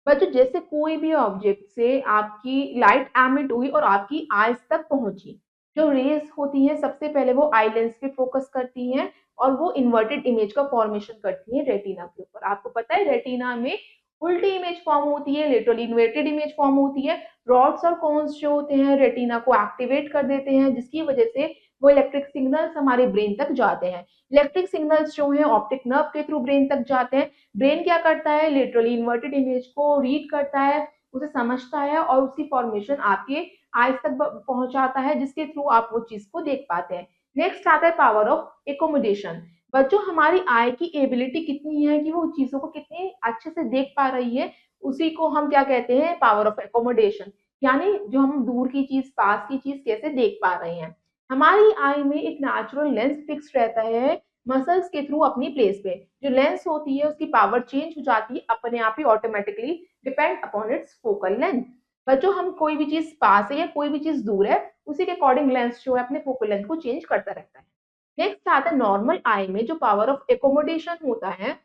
[SPEAKER 1] बच्चों, जैसे कोई भी ऑब्जेक्ट से आपकी लाइट एमिट हुई और आपकी आईज तक पहुंची, जो रेज होती हैं सबसे पहले वो आई लेंस पे फोकस करती हैं और वो इन्वर्टेड इमेज का फॉर्मेशन करती है रेटिना के ऊपर। आपको पता है रेटिना में उल्टी इमेज फॉर्म होती है, लिटरली इन्वर्टेड इमेज फॉर्म होती है। रॉड्स और कोन्स जो होते हैं रेटिना को एक्टिवेट कर देते हैं, जिसकी वजह से वो इलेक्ट्रिक सिग्नल्स हमारे ब्रेन तक जाते हैं। इलेक्ट्रिक सिग्नल्स जो है ऑप्टिक नर्व के थ्रू ब्रेन तक जाते हैं। ब्रेन क्या करता है, लिटरली इन्वर्टेड इमेज को रीड करता है, उसे समझता है और उसकी फॉर्मेशन आपके आईज तक पहुंचाता है, जिसके थ्रू आप वो चीज को देख पाते हैं। नेक्स्ट आता है पावर ऑफ एकोमोडेशन। बच्चों, हमारी आई की एबिलिटी कितनी है कि वो चीजों को कितने अच्छे से देख पा रही है, उसी को हम क्या कहते हैं, पावर ऑफ एकोमोडेशन। यानी जो हम दूर की चीज पास की चीज कैसे देख पा रहे हैं। हमारी आई में एक नेचुरल लेंस फिक्स रहता है मसल्स के थ्रू अपनी प्लेस पे। जो लेंस होती है उसकी पावर चेंज हो जाती है अपने आप ही automatically, depend upon its focal length. बच्चों, हम कोई भी चीज पास है या कोई भी चीज दूर है, उसी के अकॉर्डिंग लेंस जो है अपने फोकल लेंथ को चेंज करता रहता है। नेक्स्ट आता है नॉर्मल आई में जो पावर ऑफ एकोमोडेशन होता है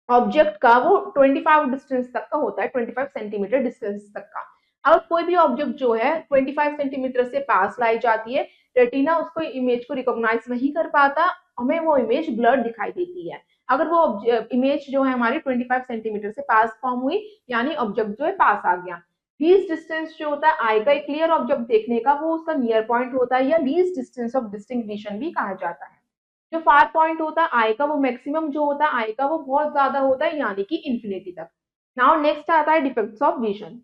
[SPEAKER 1] ऑब्जेक्ट का, वो 25 डिस्टेंस तक का होता है, 25 सेंटीमीटर डिस्टेंस तक का। अब कोई भी ऑब्जेक्ट जो है 25 सेंटीमीटर से पास लाई जाती है, रेटिना उसको इमेज को रिकॉग्नाइज नहीं कर पाता, हमें वो इमेज ब्लर दिखाई देती है। अगर वो इमेज जो है हमारी 25 सेंटीमीटर से पास फॉर्म हुई, यानी ऑब्जेक्ट जो है पास आ गया। लीस्ट डिस्टेंस जो होता है आई का एक क्लियर ऑब्जेक्ट देखने का, वो उसका नियर पॉइंट होता है या लीस्ट डिस्टेंस ऑफ डिस्टिंक्शन भी कहा जाता है। जो फार पॉइंट होता है आई का, वो मैक्सिमम जो होता है आई का वो बहुत ज्यादा होता है, यानी कि इंफिनिटी तक। नाउ नेक्स्ट आता है डिफेक्ट्स ऑफ विजन।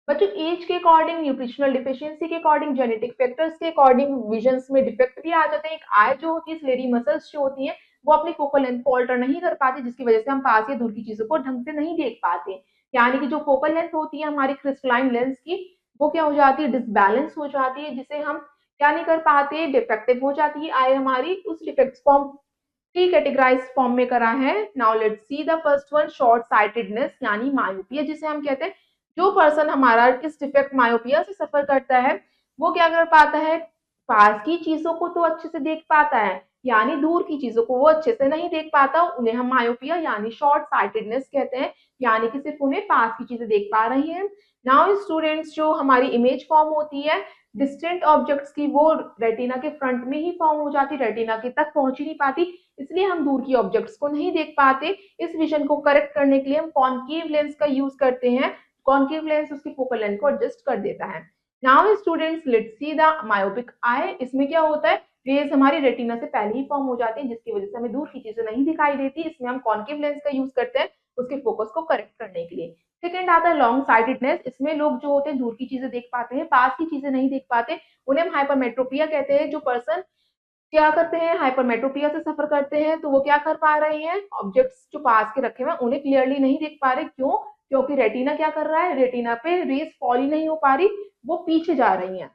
[SPEAKER 1] बच्चों, एज के अकॉर्डिंग, न्यूट्रिशनल डिफिशियंसी के अकॉर्डिंग, जेनेटिक फैक्टर्स के अकॉर्डिंग विजन में डिफेक्ट भी आ जाते हैं। एक आई जो होती है, स्लेरी मसल्स जो होती हैं, वो अपनी फोकल लेंथ को ऑल्टर नहीं कर पाती, जिसकी वजह से हम पास या दूर की चीजों को ढंग से नहीं देख पाते। यानी कि जो फोकल लेंथ होती है हमारी क्रिस्टलाइन लेंस की, वो क्या हो जाती है, डिसबैलेंस हो जाती है, जिसे हम क्या नहीं कर पाते, डिफेक्टिव हो जाती है आई हमारी। उस defect form three categorize form में करा है। Now let's see the first one, short sightedness यानी मायोपिया, जिसे हम कहते हैं। जो पर्सन हमारा इस डिफेक्ट मायोपिया से सफर करता है, वो क्या कर पाता है, पास की चीजों को तो अच्छे से देख पाता है, यानी दूर की चीजों को वो अच्छे से नहीं देख पाता, उन्हें हम मायोपिया यानी शॉर्ट साइटेडनेस कहते हैं। यानी कि सिर्फ उन्हें पास की चीजें देख पा रही हैं। नाउ स्टूडेंट्स, जो हमारी इमेज फॉर्म होती है डिस्टेंट ऑब्जेक्ट्स की, वो रेटिना के फ्रंट में ही फॉर्म हो जाती, रेटिना के तक पहुंच ही नहीं पाती, इसलिए हम दूर की ऑब्जेक्ट्स को नहीं देख पाते। इस विजन को करेक्ट करने के लिए हम कॉन्केव लेंस का यूज करते हैं। कॉन्केव लेंस उसकी फोकल लेंथ को एडजस्ट कर देता है। Now students, let's see the myopic eye. इसमें क्या होता है, रेज हमारी रेटिना से पहले ही फॉर्म हो जाती है, जिसकी वजह से हमें दूर की चीजें नहीं दिखाई देती। इसमें हम कॉन्केव लेंस का यूज करते हैं उसके फोकस को करेक्ट करने के लिए। सेकेंड आता है लॉन्ग साइटेडनेस। इसमें लोग जो होते हैं दूर की चीजें देख पाते हैं, पास की चीजें नहीं देख पाते, उन्हें हम हाइपरमेट्रोपिया कहते हैं। जो पर्सन क्या करते हैं, हाइपरमेट्रोपिया से सफर करते हैं, तो वो क्या कर पा रहे हैं, ऑब्जेक्ट्स जो पास के रखे हुए हैं उन्हें क्लियरली नहीं देख पा रहे। क्यों, क्योंकि रेटिना क्या कर रहा है, रेटिना पे रेस फॉल ही नहीं हो पा रही, वो पीछे जा रही हैं।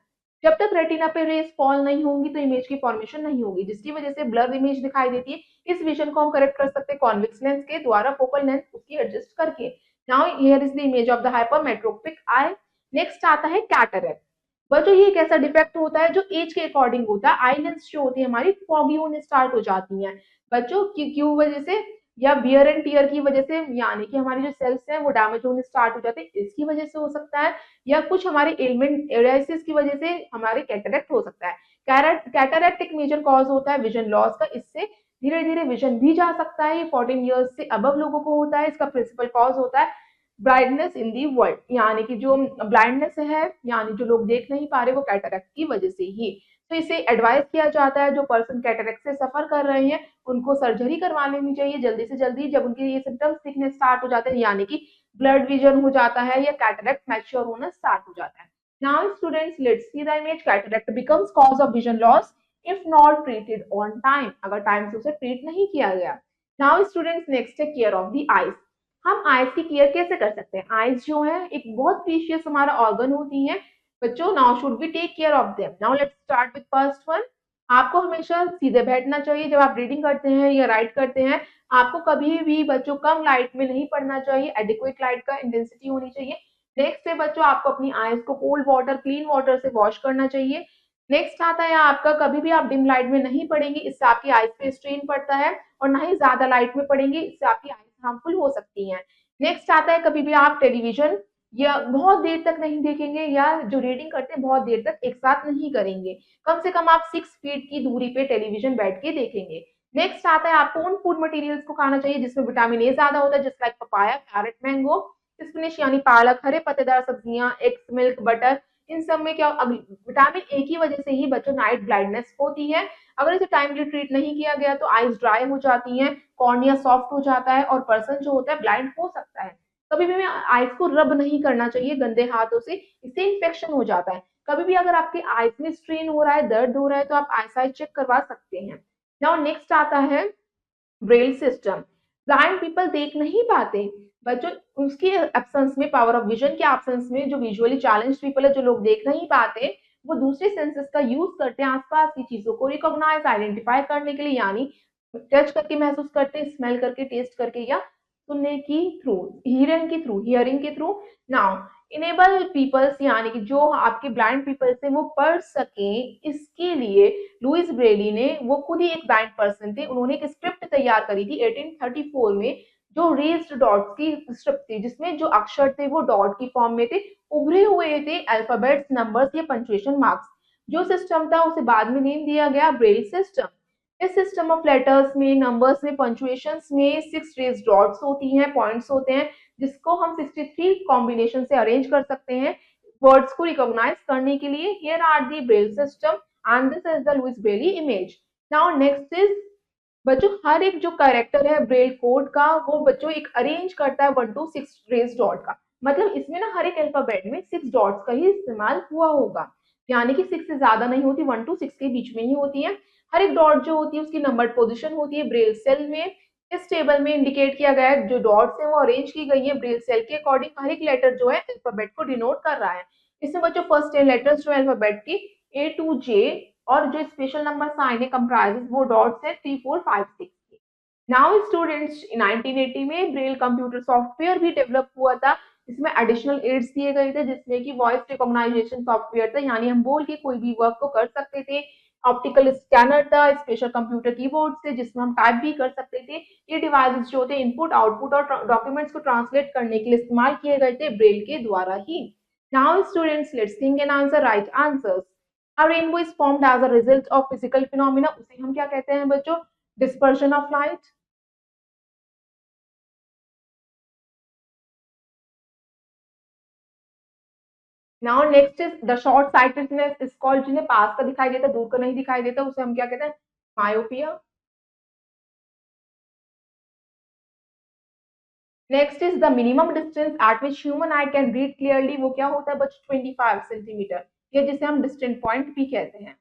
[SPEAKER 1] जब तक रेटिना पे रेस फॉल नहीं होंगी तो इमेज की फॉर्मेशन नहीं होगी, जिसकी वजह से ब्लर इमेज दिखाई देती है। इस विजन को हम करेक्ट कर सकते हैं कॉन्वेक्स लेंस के द्वारा, फोकल लेंथ उसकी एडजस्ट करके। Now here is the image of the hypermetropic I. Next आता है कैटरेक्ट। बच्चों, ये एक ऐसा डिफेक्ट होता है जो एज के अकॉर्डिंग होता है। आई लेंस जो होती है हमारी फॉगी होने स्टार्ट हो जाती हैं बच्चों, क्यों वजह से, या वियर एंड टीयर की वजह से, यानी कि हमारी जो सेल्स हैं वो डैमेज होने स्टार्ट हो जाते हैं, इसकी वजह से हो सकता है, या कुछ हमारे एलिमेंट एरियासिस की वजह से हमारे कैटरेक्ट हो सकता है। कैटरेक्ट एक मेजर कॉज होता है विजन लॉस का। इससे धीरे धीरे विजन भी जा सकता है। ये 14 ईयर्स से अबव लोगों को होता है। इसका प्रिंसिपल कॉज होता है ब्लाइंडनेस इन दी वर्ल्ड, यानी कि जो ब्लाइंडनेस है, यानी जो लोग देख नहीं पा रहे, वो कैटरेक्ट की वजह से ही। तो इसे एडवाइस किया जाता है जो पर्सन कैटरेक्ट से सफर कर रहे हैं उनको सर्जरी करवा लेनी चाहिए जल्दी से जल्दी, जब उनके ये सिम्टम्स दिखने स्टार्ट हो जाते हैं, यानी कि ब्लड विजन हो जाता है या कैटरेक्ट मैच्योर होना स्टार्ट हो जाता है। Now students, let's see the image. Cataract becomes cause of vision loss if not treated on time, अगर टाइम से उसे ट्रीट नहीं किया गया। नाउ स्टूडेंट्स, नेक्स्ट है केयर ऑफ द आईज। हम आईज की केयर कैसे कर सकते हैं? आईज जो है एक बहुत प्रीशियस हमारा ऑर्गन होती है बच्चों। Now should we take care of them. Now let's start with first one. आपको हमेशा सीधे बैठना चाहिए जब आप रीडिंग करते हैं या राइट करते हैं। आपको कभी भी बच्चों कम लाइट में नहीं पढ़ना चाहिए, एडिक्वेट लाइट का इंटेंसिटी होनी चाहिए। नेक्स्ट है बच्चों, आपको अपनी आईज को कोल्ड वाटर, क्लीन वाटर से वॉश करना चाहिए। नेक्स्ट आता है आपका, कभी भी आप डिम लाइट में नहीं पढ़ेंगे, इससे आपकी आईज पे स्ट्रेन पड़ता है, और ना ही ज्यादा लाइट में पढ़ेंगे, इससे आपकी आईज हार्मफुल हो सकती हैं। नेक्स्ट आता है, कभी भी आप टेलीविजन या बहुत देर तक नहीं देखेंगे, या जो रीडिंग करते हैं बहुत देर तक एक साथ नहीं करेंगे। कम से कम आप 6 फीट की दूरी पे टेलीविजन बैठ के देखेंगे। नेक्स्ट आता है, आपको उन फूड मटेरियल्स को खाना चाहिए जिसमें विटामिन ए ज्यादा होता है, just like papaya, carrot, mango, spinach यानी पालक, हरे पत्तेदार सब्जियां, एग्स, मिल्क, बटर। इन सब में क्या, विटामिन ए की वजह से ही बच्चों नाइट ब्लाइंडनेस होती है। अगर इसे टाइमली ट्रीट नहीं किया गया तो आईज ड्राई हो जाती हैं, कॉर्निया सॉफ्ट हो जाता है, और पर्सन जो होता है ब्लाइंड हो सकता है। कभी भी आईज को रब नहीं करना चाहिए गंदे हाथों से, इससे इन्फेक्शन हो जाता है। कभी भी अगर आपके आईज में स्ट्रेन हो रहा है, दर्द हो रहा है, तो आप आईसाइट चेक करवा सकते हैं। नाउ नेक्स्ट आता है ब्रेल सिस्टम। ब्लाइंड पीपल देख नहीं पाते बच्चों, उसके एब्सेंस में, पावर ऑफ विजन के एब्सेंस में, जो विजुअली चैलेंज पीपल है, जो लोग देख नहीं पाते, वो दूसरे सेंसेस का यूज करते हैं आसपास की चीजों को रिकॉग्नाइज, आइडेंटिफाई करने के लिए, यानी टच करके महसूस करते हैं, स्मेल करके, टेस्ट करके, या सुनने की थ्रू, हियरिंग के थ्रू। नाउ इनेबल पीपल्स, यानी कि जो आपके ब्लाइंड पीपल्स हैं वो पढ़ सके, इसके लिए लुइस ब्रेली ने, वो खुद ही एक ब्लाइंड पर्सन थे, उन्होंने एक स्क्रिप्ट तैयार करी थी 1834 में, जो रेज्ड डॉट्स की स्क्रिप्ट थी, जिसमें जो अक्षर थे वो डॉट की फॉर्म में थे, उभरे हुए थे अल्फाबेट्स, नंबर्स या पंक्चुएशन मार्क्स। जो सिस्टम था उसे बाद में नेम दिया गया ब्रेल सिस्टम। इस सिस्टम ऑफ लेटर्स में, नंबर्स में, पंक्चुएशंस में 6 रेज्ड डॉट्स होती हैं, पॉइंट्स होते हैं, जिसको हम 63 कॉम्बिनेशन से अरेंज कर सकते हैं वर्ड्स को रिकॉग्नाइज करने के लिए। Here are the Braille system and this is the Louis Braille image. Now next is बच्चों, हर एक जो कैरेक्टर है ब्रेल कोड का, वो बच्चों एक अरेंज करता है 1 to 6 रेज डॉट का। मतलब इसमें ना हर एक अल्फाबेट में 6 डॉट्स का ही इस्तेमाल हुआ होगा, यानी कि 6 से ज्यादा नहीं होती, 1 to 6 के बीच में ही होती है। हर एक डॉट जो होती है उसकी नंबर्ड पोजीशन होती है ब्रेल सेल में। इस टेबल में इंडिकेट किया गया है, जो डॉट्स है वो अरेंज की गई है ब्रेल सेल के अकॉर्डिंग। हर एक लेटर जो है अल्फाबेट को डिनोट कर रहा है। इसमें बच्चों फर्स्ट 10 लेटर्स जो है अल्फाबेट की, ए टू जे, और जो स्पेशल नंबर साइन है कंप्राइजेस वो डॉट्स है 3 4 5 6 के। नाउ स्टूडेंट्स, 1980 में ब्रेल कंप्यूटर सॉफ्टवेयर भी डेवलप हुआ था। इसमें एडिशनल एड्स दिए गए थे, जिसमें कि वॉइस रिकॉग्नाइजेशन सॉफ्टवेयर था, यानी हम बोल के कोई भी वर्क को कर सकते थे। ऑप्टिकल स्कैनर था, स्पेशल कंप्यूटर कीबोर्ड थे जिसमें हम टाइप भी कर सकते थे। ये डिवाइसेस जो थे इनपुट, आउटपुट और डॉक्यूमेंट्स को ट्रांसलेट करने के लिए इस्तेमाल किए गए थे ब्रेल के द्वारा ही। Now students, let's think and answer right answers. A rainbow is formed as a result of physical phenomena, उसे हम क्या कहते हैं बच्चों? Dispersion of light। Now next is the short sightedness is called, जिन्हें पास का दिखाई देता, दूर का नहीं दिखाई देता, उसे हम क्या कहते हैं? Myopia। Next is the minimum distance at which human eye can read clearly, वो क्या होता है बच्चों? 25 सेंटीमीटर, ये जिसे हम distant point भी कहते हैं।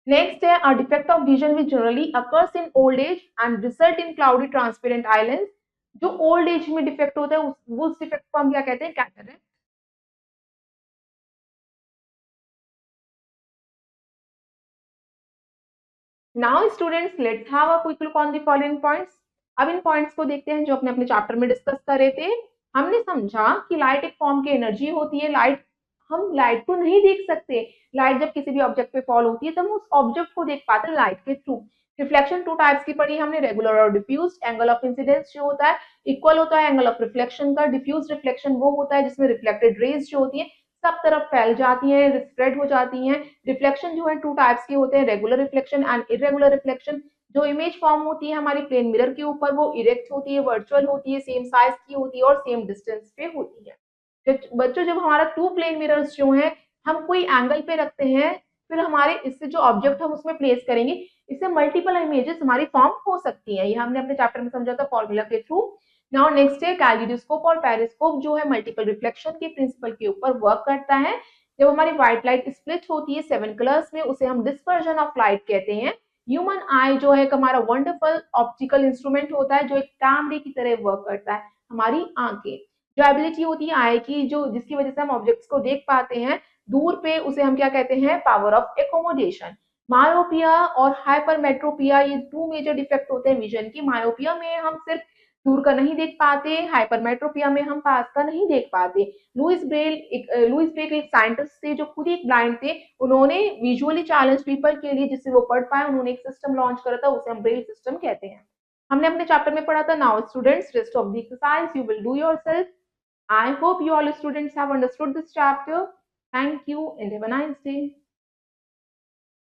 [SPEAKER 1] नेक्स्ट है, a defect of vision which generally occurs in old age and result in cloudy transparent eye lens। जो ओल्ड एज में डिफेक्ट होता है उस डिफेक्ट को हम क्या कहते हैं? Cataract. Now students, let's have a quick look on the following points. अब इन पॉइंट्स को देखते हैं जो अपने अपने चैप्टर में डिस्कस कर रहे थे। हमने समझा कि लाइट एक फॉर्म की एनर्जी होती है। लाइट, हम लाइट को नहीं देख सकते। लाइट जब किसी भी ऑब्जेक्ट पे फॉल होती है तब हम उस ऑब्जेक्ट को देख पाते हैं लाइट के थ्रू। रिफ्लेक्शन 2 टाइप्स की पढ़ी हमने, रेगुलर और डिफ्यूज। एंगल ऑफ इंसिडेंस जो होता है इक्वल होता है एंगल ऑफ रिफ्लेक्शन का। डिफ्यूज रिफ्लेक्शन वो होता है जिसमें रिफ्लेक्टेड रेज जो होती है सब तरफ फैल जाती हैं, स्प्रेड हो जाती हैं। रिफ्लेक्शन जो है 2 टाइप्स के होते हैं, regular reflection and irregular reflection. जो इमेज फॉर्म होती है हमारी प्लेन मिरर के ऊपर वो इरेक्ट होती है, वर्चुअल होती है, सेम साइज की होती है और सेम डिस्टेंस पे होती है। बच्चों जब हमारा टू प्लेन मिरर्स जो है हम कोई एंगल पे रखते हैं, फिर हमारे इससे जो ऑब्जेक्ट हम उसमें प्लेस करेंगे, इससे मल्टीपल इमेजेस हमारी फॉर्म हो सकती है। ये हमने अपने चैप्टर में समझा था फॉर्मूला के थ्रू। नाउ नेक्स्ट है कैलिडोस्कोप और पेरिस्कोप जो है मल्टीपल रिफ्लेक्शन के प्रिंसिपल के ऊपर वर्क करता है। जब हमारी व्हाइट लाइट स्प्लिट होती है 7 कलर्स में, उसे हम डिस्पर्जन ऑफ लाइट कहते हैं। ह्यूमन आई जो है हमारा वंडरफुल ऑप्टिकल इंस्ट्रूमेंट होता है जो एक कैमरे की तरह वर्क करता है। हमारी आंखें जो एबिलिटी होती है आई की, जो जिसकी वजह से हम ऑब्जेक्ट्स को देख पाते हैं दूर पे, उसे हम क्या कहते हैं, पावर ऑफ एकोमोडेशन। मायोपिया और हाइपरमेट्रोपिया ये टू मेजर डिफेक्ट होते हैं विजन की। मायोपिया में हम सिर्फ दूर का नहीं देख पाते, हाइपरमेट्रोपिया में हम पास का नहीं देख पाते। लुइस ब्रेल एक साइंटिस्ट थे जो खुद एक ब्लाइंड थे। उन्होंने विजुअली चैलेंज पीपल के लिए जिससे वो पढ़ पाए, उन्होंने एक सिस्टम लॉन्च करा था, उसे हम ब्रेल सिस्टम कहते हैं। हमने अपने चैप्टर में पढ़ा था। Now students, rest of the exercise you will do yourself. I hope you all students have understood this chapter. Thank you and have a nice day.